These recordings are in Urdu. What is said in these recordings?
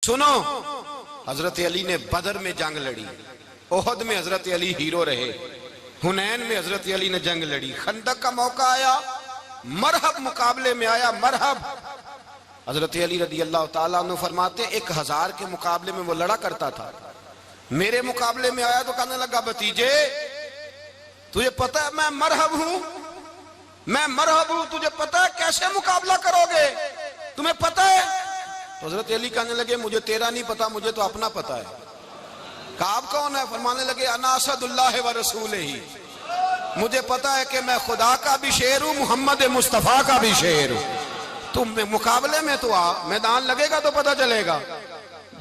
سنو، حضرت علی نے بدر میں جنگ لڑی، احد میں حضرت علی ہیرو رہے، حنین میں حضرت علی نے جنگ لڑی، خندق کا موقع آیا، مرحب مقابلے میں آیا، مرحب۔ حضرت علی رضی اللہ تعالیٰ عنہ فرماتے 1000 کے مقابلے میں وہ لڑا کرتا تھا، میرے مقابلے میں آیا تو کہنے لگا بھتیجے تجھے پتہ ہے میں مرحب ہوں، میں مرحب ہوں، تجھے پتہ ہے کیسے مقابلہ کرو گے، تمہیں پتہ ہے؟ تو حضرت علی کہنے لگے مجھے تیرا نہیں پتا، مجھے تو اپنا پتا ہے۔ کہا آپ کون ہے؟ فرمانے لگے انا اسد اللہ و رسولہ، مجھے پتا ہے کہ میں خدا کا بھی شیر ہوں، محمد مصطفیٰ کا بھی شیر ہوں۔ تم مقابلے میں تو آ، میدان لگے گا تو پتہ چلے گا۔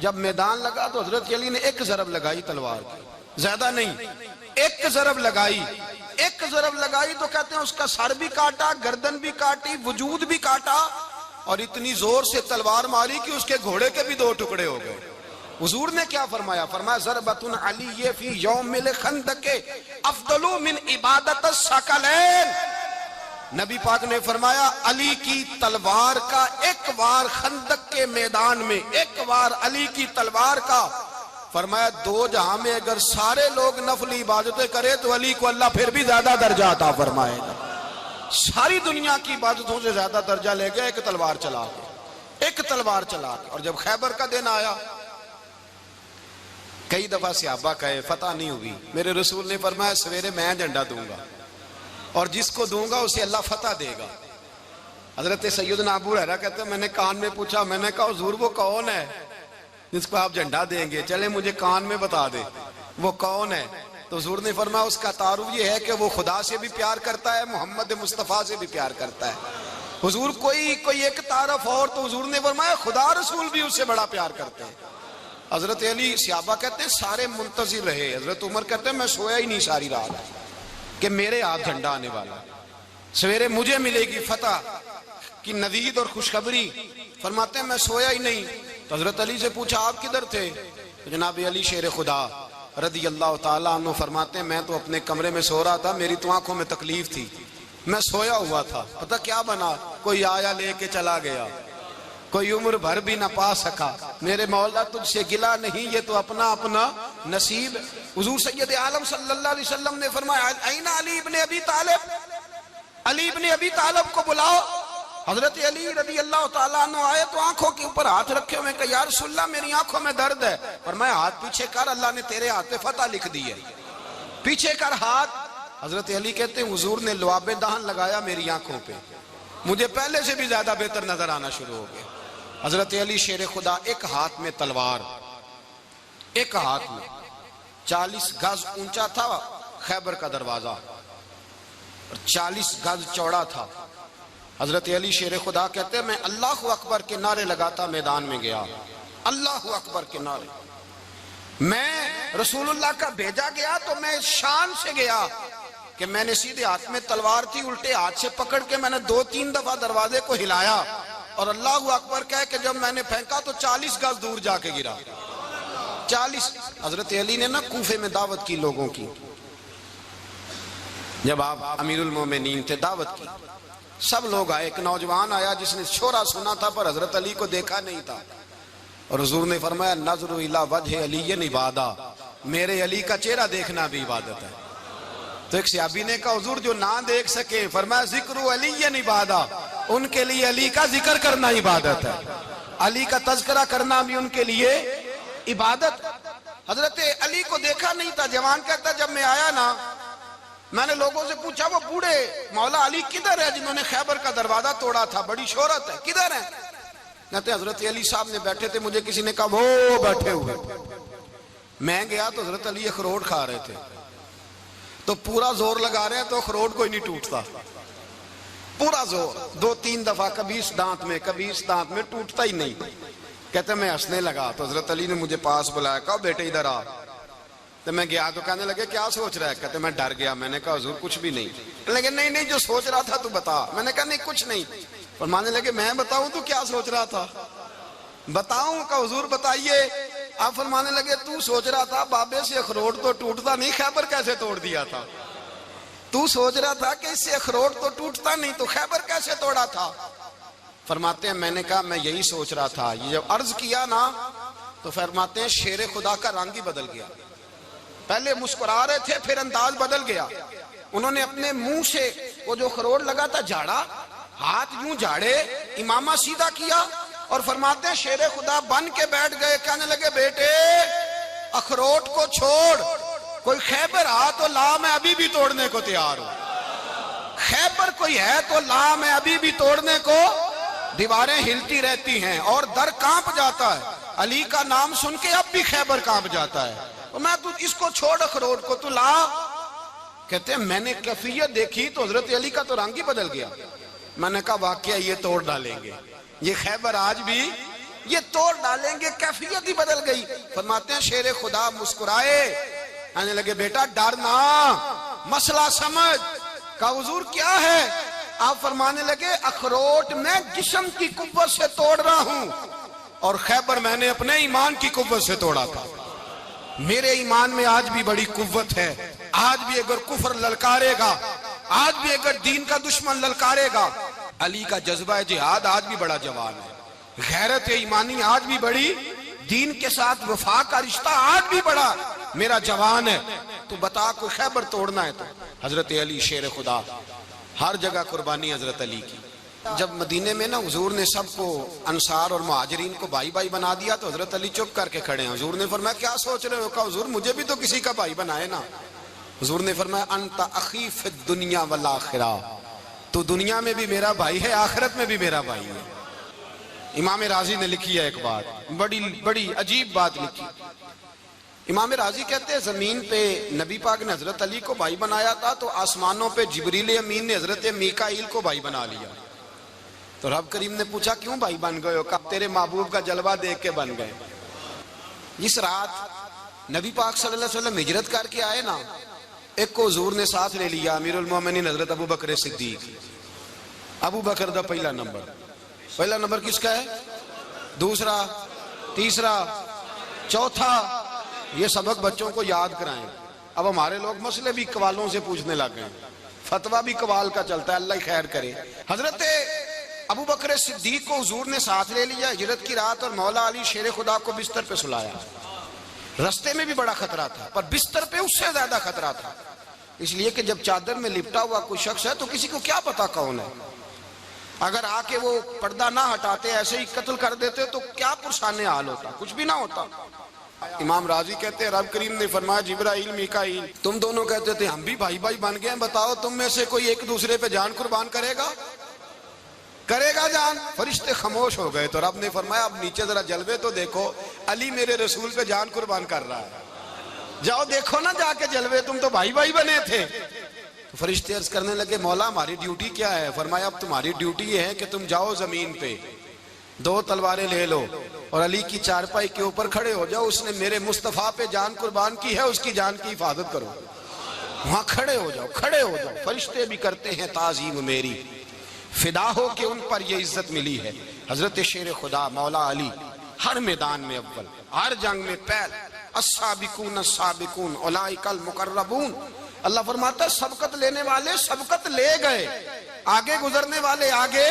جب میدان لگا تو حضرت علی نے ایک ضرب لگائی تلوار کی، زیادہ نہیں، ایک ضرب لگائی، ایک ضرب لگائی تو کہتے ہیں اس کا سر بھی کاٹا، گردن بھی کاٹی، وجود بھی کاٹا، اور اتنی زور سے تلوار ماری کہ اس کے گھوڑے کے بھی 2 ٹکڑے ہو گئے۔ حضور نے کیا فرمایا؟ فرمایا ضربۃ علی فی یوم الخندق افضل من عبادت الثقلین۔ نبی پاک نے فرمایا علی کی تلوار کا ایک وار خندق کے میدان میں، ایک وار علی کی تلوار کا، فرمایا 2 جہاں میں اگر سارے لوگ نفل عبادتیں کرے تو علی کو اللہ پھر بھی زیادہ درجہ عطا فرمائے گا۔ ساری دنیا کی عبادتوں سے زیادہ درجہ لے گیا ایک تلوار چلا کے، ایک تلوار چلا کے۔ اور جب خیبر کا دن آیا، کئی دفعہ صحابہ کہے فتح نہیں ہوئی، میرے رسول نے فرمایا سویرے میں جھنڈا دوں گا اور جس کو دوں گا اسے اللہ فتح دے گا۔ حضرت سیدنا ابو ہریرہ کہتے ہیں میں نے کان میں پوچھا، میں نے کہا حضور وہ کون ہے جس کو آپ جھنڈا دیں گے؟ چلے مجھے کان میں بتا دے وہ کون ہے۔ تو حضور نے فرمایا اس کا تعارف یہ ہے کہ وہ خدا سے بھی پیار کرتا ہے، محمد مصطفیٰ سے بھی پیار کرتا ہے۔ حضور کوئی ایک تعارف اور، تو حضور نے فرمایا خدا رسول بھی اس سے بڑا پیار کرتے ہیں۔ حضرت علی، صحابہ کہتے ہیں سارے منتظر رہے، حضرت عمر کہتے ہیں میں سویا ہی نہیں ساری رات کہ میرے ہاتھ جھنڈا آنے والا، سویرے مجھے ملے گی فتح کی نوید اور خوشخبری۔ فرماتے ہیں میں سویا ہی نہیں۔ تو حضرت علی سے پوچھا آپ کدھر تھے؟ تو جناب علی شیر خدا رضی اللہ تعالیٰ عنہ فرماتے ہیں میں تو اپنے کمرے میں سو رہا تھا، میری تو آنکھوں میں تکلیف تھی، میں سویا ہوا تھا، پتہ کیا بنا، کوئی آیا لے کے چلا گیا، کوئی عمر بھر بھی نہ پا سکا، میرے مولا تجھ سے گلا نہیں، یہ تو اپنا اپنا نصیب۔ حضور سید عالم صلی اللہ علیہ وسلم نے فرمایا این علی ابن ابی طالب، علی ابن ابی طالب کو بلاؤ۔ حضرت علی رضی اللہ تعالیٰ عنہ آئے تو آنکھوں کے اوپر ہاتھ رکھے ہوئے کہ یا رسول اللہ میری آنکھوں میں درد ہے۔ فرمایا ہاتھ پیچھے کر، اللہ نے تیرے ہاتھ پہ فتح لکھ دی ہے، پیچھے کر ہاتھ۔ حضرت علی کہتے ہیں حضور نے لعاب دہن لگایا میری آنکھوں پہ، مجھے پہلے سے بھی زیادہ بہتر نظر آنا شروع ہو گیا۔ حضرت علی شیر خدا، ایک ہاتھ میں تلوار، ایک ہاتھ میں 40 گز اونچا تھا خیبر کا دروازہ اور 40 گز چوڑا تھا۔ حضرت علی شیر خدا کہتے ہیں میں اللہ اکبر کے نعرے لگاتا میدان میں گیا، اللہ اکبر کے نعرے۔ میں رسول اللہ کا بھیجا گیا تو میں شان سے گیا کہ میں نے سیدھے ہاتھ میں تلوار تھی، الٹے ہاتھ سے پکڑ کے میں نے 2-3 دفعہ دروازے کو ہلایا اور اللہ اکبر کہہ کہ جب میں نے پھینکا تو 40 گز دور جا کے گرا، 40۔ حضرت علی نے نا کوفے میں دعوت کی لوگوں کی، جب آپ امیر المومنین تھے دعوت کی، سب لوگ آئے، ایک نوجوان آیا جس نے شورا سنا تھا پر حضرت علی کو دیکھا نہیں تھا، اور حضور نے فرمایا نظر الی وجہ علی عبادہ، میرے علی کا چہرہ دیکھنا بھی عبادت ہے۔ تو ایک صحابی نے کہا حضور جو نہ دیکھ سکے، فرمایا ذکر علی عبادہ، ان کے لیے علی کا ذکر کرنا عبادت ہے، علی کا تذکرہ کرنا بھی ان کے لیے عبادت۔ حضرت علی کو دیکھا نہیں تھا، جوان کہتا جب میں آیا نا میں نے لوگوں سے پوچھا وہ بوڑھے مولا علی کدھر ہے جنہوں نے خیبر کا دروازہ توڑا تھا، بڑی شہرت ہے، کدھر ہیں؟ کہتے حضرت علی صاحب نے بیٹھے تھے، مجھے کسی نے کہا وہ بیٹھے ہوئے۔ میں گیا تو حضرت علی اخروٹ کھا رہے تھے، تو پورا زور لگا رہے ہیں تو اخروٹ کوئی نہیں ٹوٹتا، پورا زور 2-3 دفعہ، کبھی اس دانت میں کبھی اس دانت میں، ٹوٹتا ہی نہیں۔ کہتے میں ہنسنے لگا تو حضرت علی نے مجھے پاس بلایا، کہا بیٹے ادھر آ۔ تو میں گیا تو کہنے لگے کیا سوچ رہا ہے؟ کہتے میں ڈر گیا، میں نے کہا حضور کچھ بھی نہیں۔ کہنے لگے نہیں جو سوچ رہا تھا تو بتا۔ میں نے کہا نہیں کچھ نہیں۔ فرمانے لگے میں بتاؤں تو کیا سوچ رہا تھا؟ بتاؤں؟ کہ حضور بتائیے۔ آپ فرمانے لگے تو سوچ رہا تھا بابے سے اخروٹ تو ٹوٹتا نہیں، خیبر کیسے توڑ دیا تھا؟ تو سوچ رہا تھا کہ اس سے اخروٹ تو ٹوٹتا نہیں تو خیبر کیسے توڑا تھا؟ فرماتے ہیں میں نے کہا میں یہی سوچ رہا تھا، یہ جب عرض کیا نا تو فرماتے ہیں شیر خدا کا رنگ ہی بدل گیا. پہلے مسکرا رہے تھے پھر انداز بدل گیا. انہوں نے اپنے منہ سے وہ جو خروٹ لگا تھا جھاڑا, ہاتھ یوں جھاڑے, امامہ سیدھا کیا اور فرماتے ہیں شیر خدا بن کے بیٹھ گئے. کہنے لگے بیٹے اخروٹ کو چھوڑ, کوئی خیبر آ تو لا, میں ابھی بھی توڑنے کو تیار ہوں. خیبر کوئی ہے تو لا, میں ابھی بھی توڑنے کو. دیواریں ہلتی رہتی ہیں اور در کانپ جاتا ہے. علی کا نام سن کے اب بھی خیبر کانپ جاتا ہے. میں تو اس کو چھوڑ اخروٹ کو تو لا. کہتے ہیں میں نے کیفیت دیکھی تو حضرت علی کا تو رنگ ہی بدل گیا. میں نے کہا واقعہ یہ توڑ ڈالیں گے, یہ خیبر آج بھی یہ توڑ ڈالیں گے, کیفیت ہی بدل گئی. فرماتے ہیں شیر خدا مسکرائے, آنے لگے بیٹا ڈرنا, مسئلہ سمجھ. کہا حضور کیا ہے؟ آپ فرمانے لگے اخروٹ میں جسم کی قوت سے توڑ رہا ہوں اور خیبر میں نے اپنے ایمان کی قوت سے توڑا تھا. میرے ایمان میں آج بھی بڑی قوت ہے. آج بھی اگر کفر للکارے گا, آج بھی اگر دین کا دشمن للکارے گا, علی کا جذبہ جہاد آج بھی بڑا جوان ہے. غیرت ایمانی آج بھی بڑی, دین کے ساتھ وفا کا رشتہ آج بھی بڑا میرا جوان ہے. تو بتا کوئی خیبر توڑنا ہے تو حضرت علی شیر خدا, ہر جگہ قربانی حضرت علی کی. جب مدینے میں نا حضور نے سب کو انصار اور مہاجرین کو بھائی بھائی بنا دیا تو حضرت علی چپ کر کے کھڑے ہیں. حضور نے فرمایا کیا سوچ رہے ہو؟ کہا حضور مجھے بھی تو کسی کا بھائی بنائے نا. حضور نے فرمایا انت اخی فی الدنیا والآخرہ, تو دنیا میں بھی میرا بھائی ہے, آخرت میں بھی میرا بھائی ہے. امام راضی نے لکھی ہے ایک بات, بڑی عجیب بات لکھی. امام راضی کہتے ہیں زمین پہ نبی پاک نے حضرت علی کو بھائی بنایا تھا تو آسمانوں پہ جبریل امین نے حضرت میکائیل کو بھائی بنا لیا. تو رب کریم نے پوچھا کیوں بھائی بن گئے ہو؟ کہا تیرے محبوب کا جلوہ دیکھ کے بن گئے. جس رات نبی پاک صلی اللہ علیہ وسلم ہجرت کر کے آئے نا, ایک کو حضور نے ساتھ لے لیا, امیر المومنین حضرت ابو بکر صدیق. ابو بکر دا پہلا نمبر کس کا ہے؟ دوسرا, تیسرا, چوتھا. یہ سبق بچوں کو یاد کرائیں. اب ہمارے لوگ مسئلے بھی قوالوں سے پوچھنے لگ گئے, فتویٰ بھی قوال کا چلتا ہے, اللہ خیر کرے. حضرت ابو بکر صدیق کو حضور نے ساتھ لے لیا ہجرت کی رات, اور مولا علی شیر خدا کو بستر پہ سلایا. رستے میں بھی بڑا خطرہ تھا پر بستر پہ اس سے زیادہ خطرہ تھا, اس لیے کہ جب چادر میں لپٹا ہوا کوئی شخص ہے تو کسی کو کیا پتا کون ہے. اگر آ کے وہ پردہ نہ ہٹاتے, ایسے ہی قتل کر دیتے تو کیا پرسان حال ہوتا, کچھ بھی نہ ہوتا. امام راضی کہتے ہیں رب کریم نے فرمایا جبرائیل میکائیل تم دونوں کہتے تھے ہم بھی بھائی بھائی بن گئے ہیں, بتاؤ تم میں سے کوئی ایک دوسرے پہ جان قربان کرے گا جان؟ فرشتے خاموش ہو گئے. تو رب نے فرمایا اب نیچے ذرا جلوے تو دیکھو, علی میرے رسول پہ جان قربان کر رہا ہے, جاؤ دیکھو نا جا کے جلوے, تم تو بھائی بھائی بنے تھے. تو فرشتے عرض کرنے لگے مولا ہماری ڈیوٹی کیا ہے؟ فرمایا اب تمہاری ڈیوٹی یہ ہے کہ تم جاؤ زمین پہ 2 تلواریں لے لو اور علی کی چارپائی کے اوپر کھڑے ہو جاؤ, اس نے میرے مصطفیٰ پہ جان قربان کی ہے, اس کی جان کی حفاظت کرو. وہاں کھڑے ہو جاؤ. فرشتے بھی کرتے ہیں تعظیم میری, فدا ہو کہ ان پر یہ عزت ملی ہے. حضرت شیر خدا مولا علی ہر میدان میں اول, ہر جنگ میں پہل. السابقون السابقون اولئک المقربون. اللہ فرماتا ہے سبقت لینے والے سبقت لے گئے, آگے گزرنے والے آگے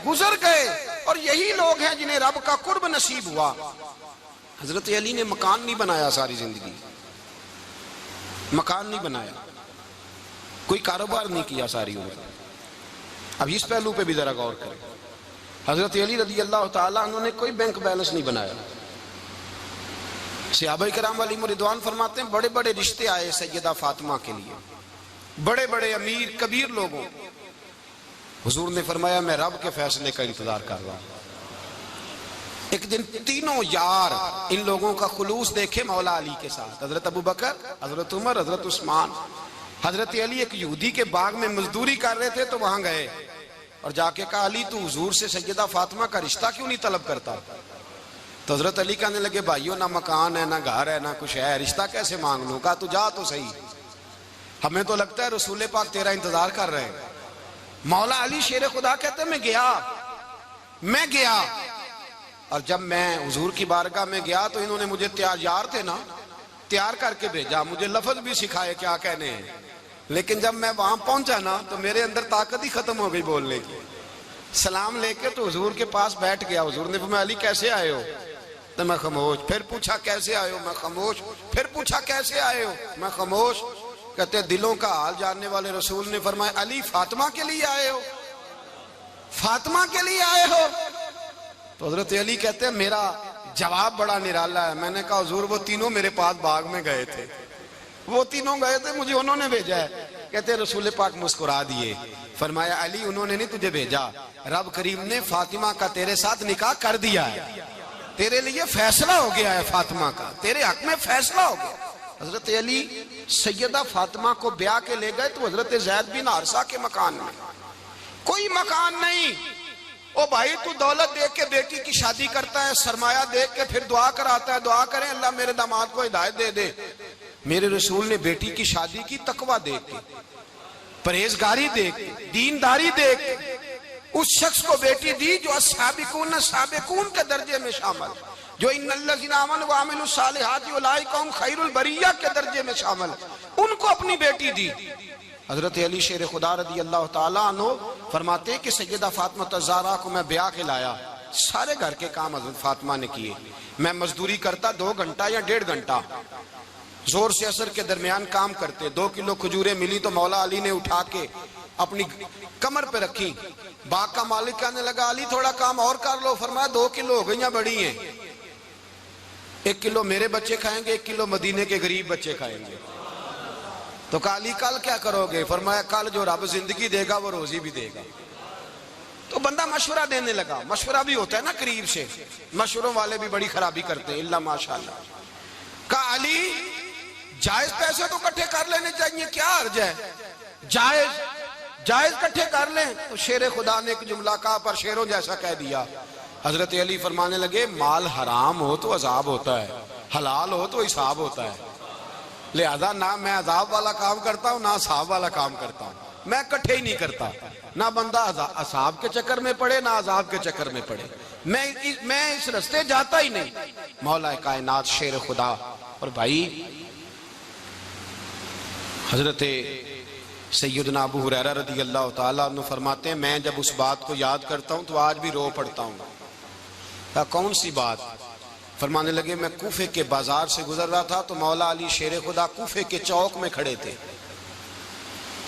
گزر گئے, اور یہی لوگ ہیں جنہیں رب کا قرب نصیب ہوا. حضرت علی نے مکان نہیں بنایا, ساری زندگی مکان نہیں بنایا, کوئی کاروبار نہیں کیا ساری عمر. اب اس پہلو پہ بھی ذرا غور کریں. حضرت علی رضی اللہ تعالیٰ عنہ نے کوئی بینک بیلنس نہیں بنایا. صحابہ کرام علیہم رضوان فرماتے ہیں بڑے بڑے رشتے آئے سیدہ فاطمہ کے لیے, بڑے بڑے امیر کبیر لوگوں. حضور نے فرمایا میں رب کے فیصلے کا انتظار کر رہا ہوں. ایک دن تینوں یار ان لوگوں کا خلوص دیکھے مولا علی کے ساتھ, حضرت ابو بکر, حضرت عمر, حضرت عثمان. حضرت علی ایک یہودی کے باغ میں مزدوری کر رہے تھے تو وہاں گئے اور جا کے کہا علی تو حضور سے سیدہ فاطمہ کا رشتہ کیوں نہیں طلب کرتا؟ تو حضرت علی کہنے لگے بھائیو نہ مکان ہے, نہ گھر ہے, نہ کچھ ہے, رشتہ کیسے مانگ لوں؟ کہا تو جا تو صحیح, ہمیں تو لگتا ہے رسول پاک تیرا انتظار کر رہے ہیں. مولا علی شیر خدا کہتے ہیں میں گیا اور جب میں حضور کی بارگاہ میں گیا تو انہوں نے مجھے تیار تھے نا, تیار کر کے بھیجا, مجھے لفظ بھی سکھائے کیا کہنے ہیں, لیکن جب میں وہاں پہنچا نا تو میرے اندر طاقت ہی ختم ہو گئی بولنے کی. سلام لے کے تو حضور کے پاس بیٹھ گیا. حضور نے فرمایا علی کیسے آئے ہو؟ تو میں خاموش. پھر پوچھا کیسے آئے ہو؟ میں خاموش. پھر پوچھا کیسے آئے ہو؟ میں خاموش. کہتے دلوں کا حال جاننے والے رسول نے فرمایا علی فاطمہ کے لیے آئے ہو؟ فاطمہ کے لیے آئے ہو؟ تو حضرت علی کہتے ہیں میرا جواب بڑا نرالا ہے. میں نے کہا حضور وہ تینوں میرے پاس باغ میں گئے تھے, وہ تینوں گئے تھے, مجھے انہوں نے بھیجا ہے. کہتے رسول پاک مسکرا دیے, فرمایا علی انہوں نے نہیں تجھے بھیجا, رب کریم نے فاطمہ کا تیرے ساتھ نکاح کر دیا ہے, تیرے لیے فیصلہ ہو گیا ہے فاطمہ کا, تیرے حق میں فیصلہ ہو گیا. حضرت علی سیدہ فاطمہ کو بیاہ کے لے گئے تو حضرت زید بن حارثہ کے مکان میں, کوئی مکان نہیں. او بھائی تو دولت دیکھ کے بیٹی کی شادی کرتا ہے, سرمایہ دیکھ کے پھر دعا کراتا ہے, دعا کریں اللہ میرے داماد کو ہدایت دے دے. میرے رسول نے بیٹی کی شادی کی تقوی دیکھ کے, پرہیزگاری دیکھ کے, دینداری دیکھ کے اس شخص کو بیٹی دی جو السابقون السابقون کے درجے میں شامل, جو ان الذین آمنوا وعملوا الصالحات اولئک هم خیر البریہ کے درجے میں شامل, ان کو اپنی بیٹی دی. حضرت علی شیر خدا رضی اللہ تعالیٰ عنہ فرماتے ہیں کہ سیدہ فاطمہ الزہرا کو میں بیاہ کے لایا, سارے گھر کے کام حضرت فاطمہ نے کیے. میں مزدوری کرتا 2 گھنٹہ یا 1.5 گھنٹہ, زور سے عصر کے درمیان کام کرتے. 2 کلو کھجوریں ملی تو مولا علی نے اٹھا کے اپنی کمر پہ رکھی. باغ کا مالک کہنے لگا علی تھوڑا کام اور کر لو. فرمایا 2 کلو ہو گئیاں بڑی ہیں, 1 کلو میرے بچے کھائیں گے, 1 کلو مدینے کے غریب بچے کھائیں گے. تو کہا علی کل کیا کرو گے؟ فرمایا کل جو رب زندگی دے گا وہ روزی بھی دے گا. تو بندہ مشورہ دینے لگا, مشورہ بھی ہوتا ہے نا قریب سے, مشوروں والے بھی بڑی خرابی کرتے ہیں اللہ ماشاءاللہ. کہا علی جائز پیسے تو کٹھے کر لینے چاہیے, کیا حرج ہے, جائز کٹھے کر لیں. تو شیر خدا نے ایک جملہ کہا پر شیروں جیسا کہہ دیا. حضرت علی فرمانے لگے مال حرام ہو تو عذاب ہوتا ہے, حلال ہو تو حساب ہوتا ہے, لہذا نہ میں عذاب والا کام کرتا ہوں نہ حساب والا کام کرتا ہوں, میں کٹھے ہی نہیں کرتا. نہ بندہ حساب کے چکر میں پڑے نہ عذاب کے چکر میں پڑے, میں اس رستے جاتا ہی نہیں. مولا کائنات شیر خدا. اور بھائی حضرت سیدنا ابو ہریرہ رضی اللہ تعالیٰ عنہ فرماتے ہیں میں جب اس بات کو یاد کرتا ہوں تو آج بھی رو پڑتا ہوں. کون سی بات؟ فرمانے لگے میں کوفے کے بازار سے گزر رہا تھا تو مولا علی شیر خدا کوفے کے چوک میں کھڑے تھے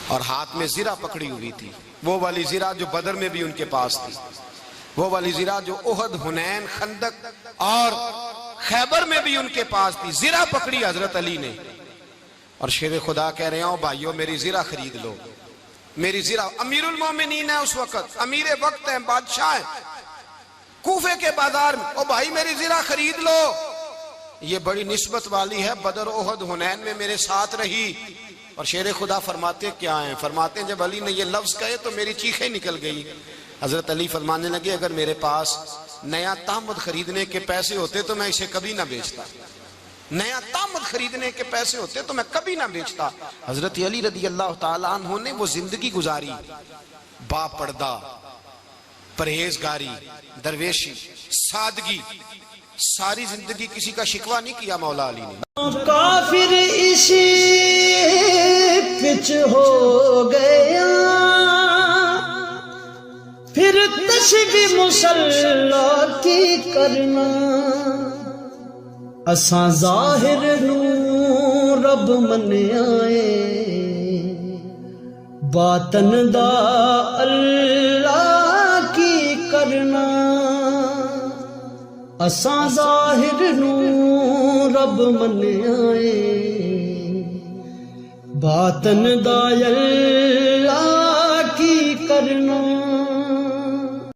اور ہاتھ میں زرہ پکڑی ہوئی تھی, وہ والی زرہ جو بدر میں بھی ان کے پاس تھی, وہ والی زرہ جو احد, حنین, خندق اور خیبر میں بھی ان کے پاس تھی. زرہ پکڑی حضرت علی نے اور شیر خدا کہہ رہے ہیں بھائیو میری زرہ خرید لو, میری زرہ. امیر المومنین ہے اس وقت, امیر وقت ہیں, بادشاہ ہیں, کوفے کے بازار میں, او بھائی میری زرہ خرید لو. یہ بڑی نسبت والی ہے, بدر, احد, حنین میں میرے ساتھ رہی. اور شیر خدا فرماتے کیا ہیں؟ فرماتے ہیں جب علی نے یہ لفظ کہے تو میری چیخیں نکل گئی. حضرت علی فرمانے لگے اگر میرے پاس نیا تامد خریدنے کے پیسے ہوتے تو میں اسے کبھی نہ بیچتا, نیا تامد خریدنے کے پیسے ہوتے تو میں کبھی نہ بیچتا. حضرت علی رضی اللہ تعالیٰ عنہ نے وہ زندگی گزاری, با پردہ, پرہیزگاری, درویشی, سادگی, ساری زندگی کسی کا شکوہ نہیں کیا مولا علی نے. کافر اسی پچ ہو گیا پھر تشبیہ مسلح کی کرنا, اساں ظاہر نو رب منیائے باطن دا اللہ کی کرنا, اساں ظاہر نو رب منیائے باطن دا اللہ